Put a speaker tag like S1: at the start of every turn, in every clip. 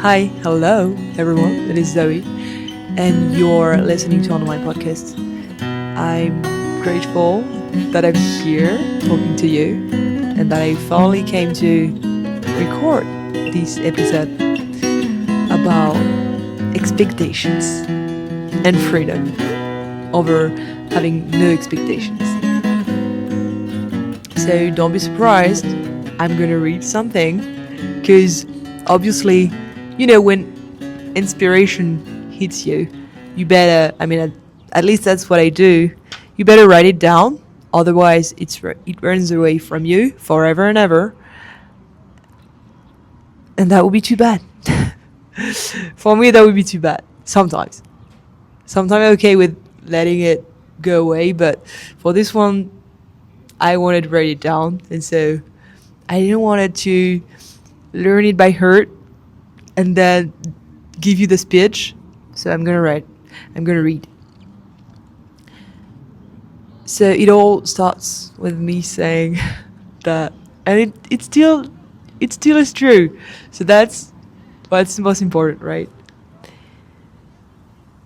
S1: Hi, hello everyone. It is Zoe, and you're listening to one of my podcasts. I'm grateful that I'm here talking to you, and that I finally came to record this episode about expectations and freedom over having no expectations. So don't be surprised. I'm gonna read something because obviously, when inspiration hits you, you better, at least that's what I do. You better write it down. Otherwise, it runs away from you forever and ever. And that would be too bad. For me, that would be too bad. Sometimes. Sometimes I'm okay with letting it go away. But for this one, I wanted to write it down. And so I didn't want it to learn it by heart and then give you the speech. So I'm gonna read. So it all starts with me saying that, and it still is true. So that's what's the most important, right?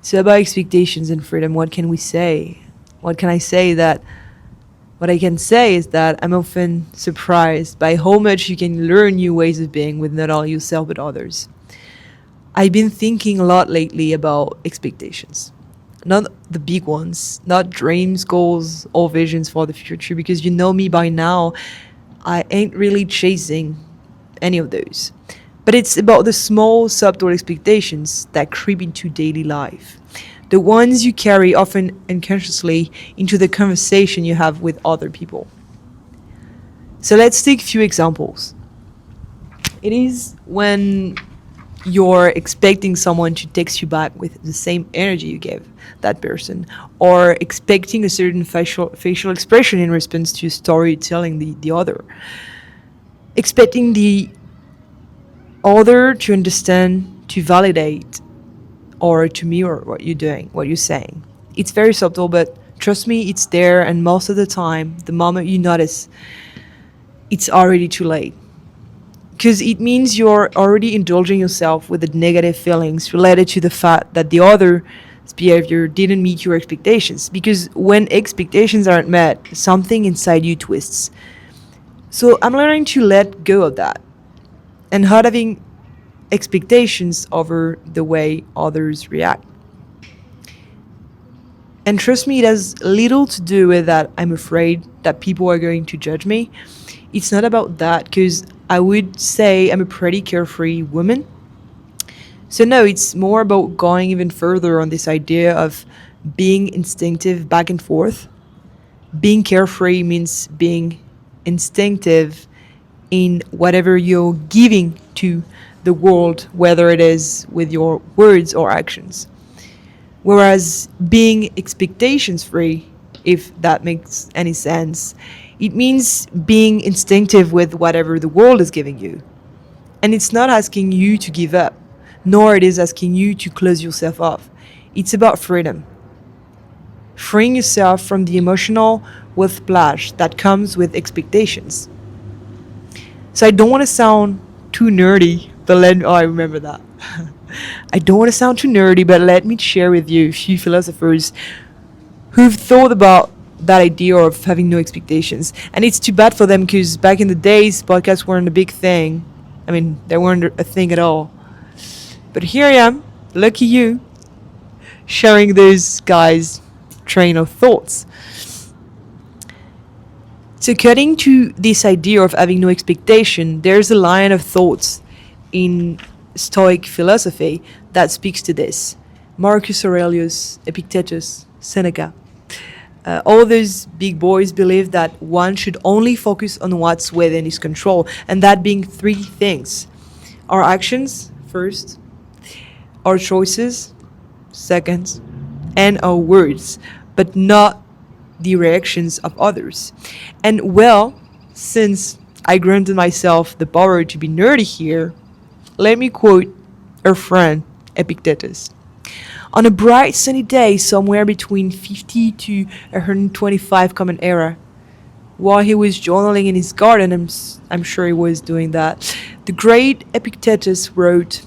S1: So about expectations and freedom, what can we say? What can I say that what I can say is that I'm often surprised by how much you can learn new ways of being with not only yourself but others. I've been thinking a lot lately about expectations. Not the big ones, not dreams, goals, or visions for the future, because you know me by now, I ain't really chasing any of those. But it's about the small, subtle expectations that creep into daily life. The ones you carry often unconsciously into the conversation you have with other people. So let's take a few examples. It is when you're expecting someone to text you back with the same energy you gave that person, or expecting a certain facial expression in response to a story telling the other, expecting the other to understand, to validate, or to mirror what you're doing, what you're saying. It's very subtle, but trust me, it's there, and most of the time, the moment you notice, it's already too late. Because it means you're already indulging yourself with the negative feelings related to the fact that the other's behavior didn't meet your expectations. Because when expectations aren't met, something inside you twists. So I'm learning to let go of that and not having expectations over the way others react. And trust me, it has little to do with that I'm afraid that people are going to judge me. It's not about that, because I would say I'm a pretty carefree woman. So, no, it's more about going even further on this idea of being instinctive back and forth. Being carefree means being instinctive in whatever you're giving to the world, whether it is with your words or actions. Whereas being expectations free, if that makes any sense, it means being instinctive with whatever the world is giving you. And it's not asking you to give up, nor it is asking you to close yourself off. It's about freedom. Freeing yourself from the emotional whiplash that comes with expectations. So I don't want to sound too nerdy, but I remember that. I don't want to sound too nerdy, but let me share with you a few philosophers who've thought about that idea of having no expectations. And it's too bad for them, because back in the days, podcasts weren't a big thing. They weren't a thing at all. But here I am, lucky you, sharing those guys' train of thoughts. So, cutting to this idea of having no expectation, there's a line of thoughts in Stoic philosophy that speaks to this. Marcus Aurelius, Epictetus, Seneca. All those big boys believe that one should only focus on what's within his control, and that being three things: our actions, first, our choices, second, and our words, but not the reactions of others. And well, since I granted myself the power to be nerdy here, let me quote our friend Epictetus. On a bright sunny day somewhere between 50 to 125 Common Era, while he was journaling in his garden, I'm sure he was doing that, the great Epictetus wrote,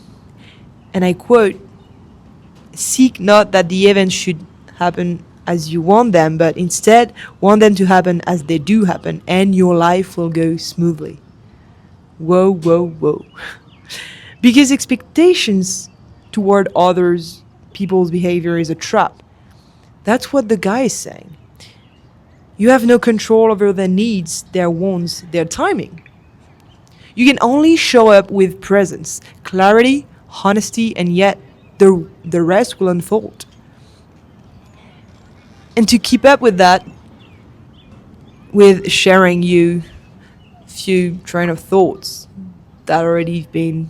S1: And I quote, seek not that the events should happen as you want them, but instead want them to happen as they do happen, and your life will go smoothly. Whoa, whoa, whoa. Because expectations toward others, people's behavior is a trap. That's what the guy is saying. You have no control over their needs, their wants, their timing. You can only show up with presence, clarity, honesty, and yet the rest will unfold. And to keep up with that, with sharing you few train of thoughts that already been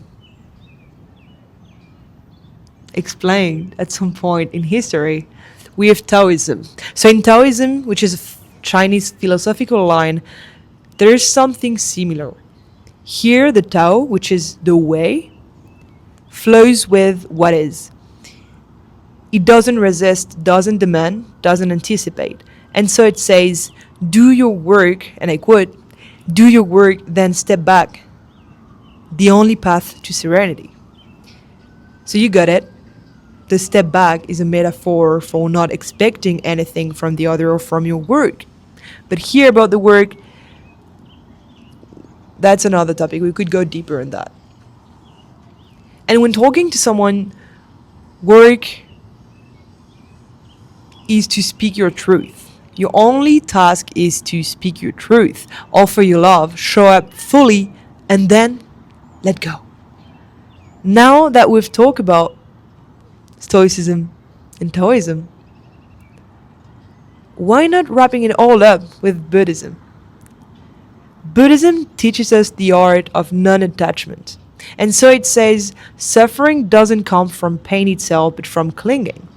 S1: explained at some point in history, we have Taoism. So in Taoism, which is a Chinese philosophical line, there is something similar. Here, the Tao, which is the way, flows with what is. It doesn't resist, doesn't demand, doesn't anticipate. And so it says, do your work, and I quote, do your work, then step back. The only path to serenity. So you got it. The step back is a metaphor for not expecting anything from the other or from your work. But here about the work, that's another topic. We could go deeper in that. And when talking to someone, work is to speak your truth. Your only task is to speak your truth, offer your love, show up fully, and then let go. Now that we've talked about Stoicism and Taoism, why not wrapping it all up with Buddhism? Buddhism teaches us the art of non-attachment. And so it says, suffering doesn't come from pain itself, but from clinging.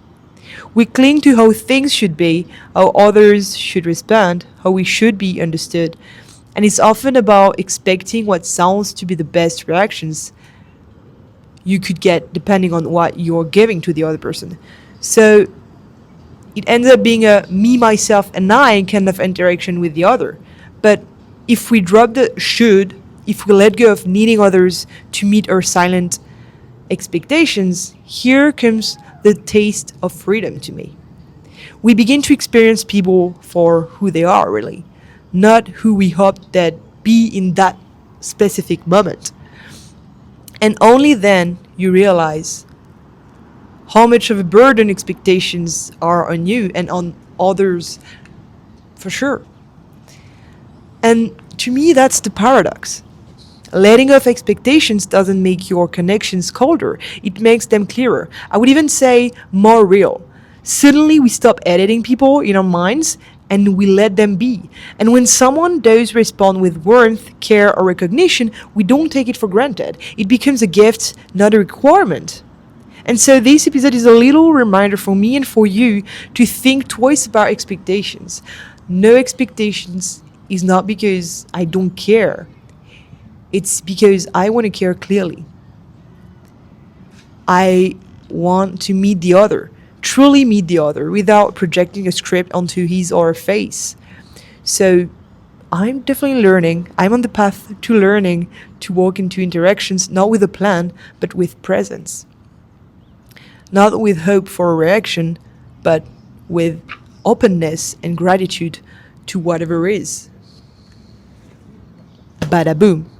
S1: We cling to how things should be, how others should respond, how we should be understood. And it's often about expecting what sounds to be the best reactions you could get depending on what you're giving to the other person. So it ends up being a me, myself, and I kind of interaction with the other. But if we drop the should, if we let go of needing others to meet our silent expectations, here comes the taste of freedom to me. We begin to experience people for who they are, really, not who we hope they'd be in that specific moment. And only then you realize how much of a burden expectations are on you and on others, for sure. And to me, that's the paradox. Letting go of expectations doesn't make your connections colder. It makes them clearer. I would even say more real. Suddenly we stop editing people in our minds and we let them be. And when someone does respond with warmth, care, or recognition, we don't take it for granted. It becomes a gift, not a requirement. And so this episode is a little reminder for me and for you to think twice about expectations. No expectations is not because I don't care. It's because I want to care clearly. I want to meet the other, truly meet the other, without projecting a script onto his or her face. So I'm definitely learning. I'm on the path to learning to walk into interactions, not with a plan, but with presence. Not with hope for a reaction, but with openness and gratitude to whatever is. Bada boom.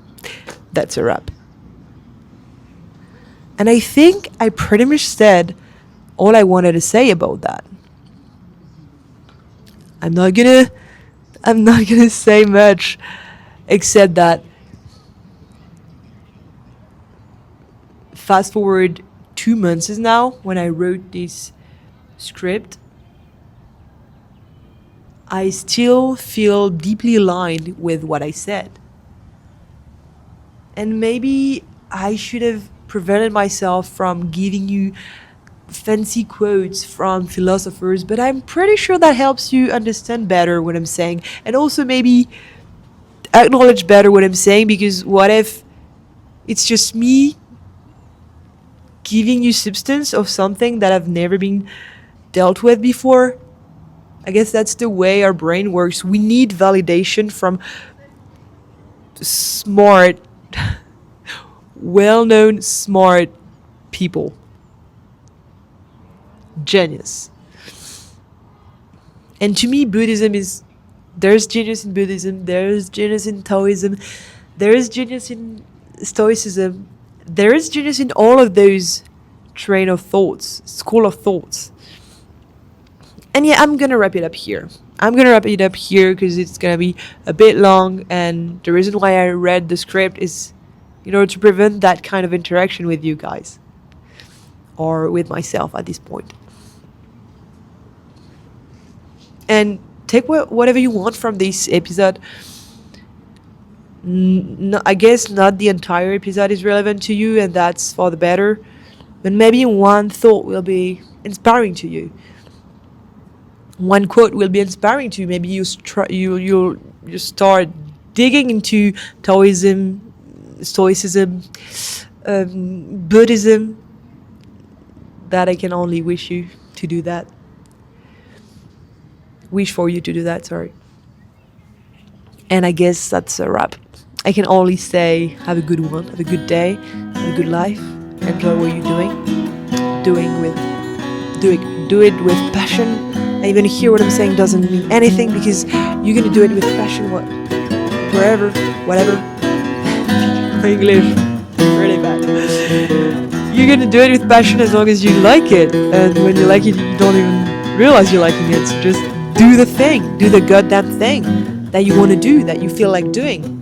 S1: That's a wrap. And I think I pretty much said all I wanted to say about that. I'm not gonna say much except that fast forward 2 months is now when I wrote this script, I still feel deeply aligned with what I said. And maybe I should have prevented myself from giving you fancy quotes from philosophers, but I'm pretty sure that helps you understand better what I'm saying, and also maybe acknowledge better what I'm saying, because what if it's just me giving you substance of something that I've never been dealt with before? I guess that's the way our brain works. We need validation from smart, well-known smart people. Genius. And to me, Buddhism is, there's genius in Buddhism, there's genius in Taoism, there is genius in Stoicism, there is genius in all of those train of thoughts, school of thoughts. And yeah, I'm gonna wrap it up here. I'm gonna wrap it up here because it's gonna be a bit long, and the reason why I read the script is in order to prevent that kind of interaction with you guys, or with myself at this point. And take whatever you want from this episode. No, I guess not the entire episode is relevant to you, and that's for the better. But maybe one thought will be inspiring to you. One quote will be inspiring to you. Maybe you start digging into Taoism, Stoicism, Buddhism. That I can only wish you to do that. Wish for you to do that, sorry. And I guess that's a wrap. I can only say have a good one, have a good day, have a good life, enjoy what you're doing. Do it with passion. And even hear what I'm saying doesn't mean anything, because you're gonna do it with passion, wherever, whatever. My English really bad. You're gonna do it with passion as long as you like it, and when you like it, you don't even realize you're liking it. So just do the thing, do the goddamn thing that you want to do, that you feel like doing.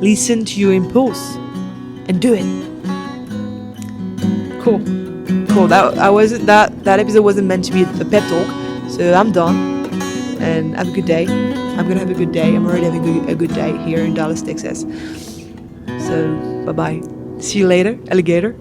S1: Listen to your impulse and do it. Cool. That episode wasn't meant to be a pep talk, so I'm done. And have a good day. I'm gonna have a good day. I'm already having a good day here in Dallas, Texas. So bye bye. See you later, alligator.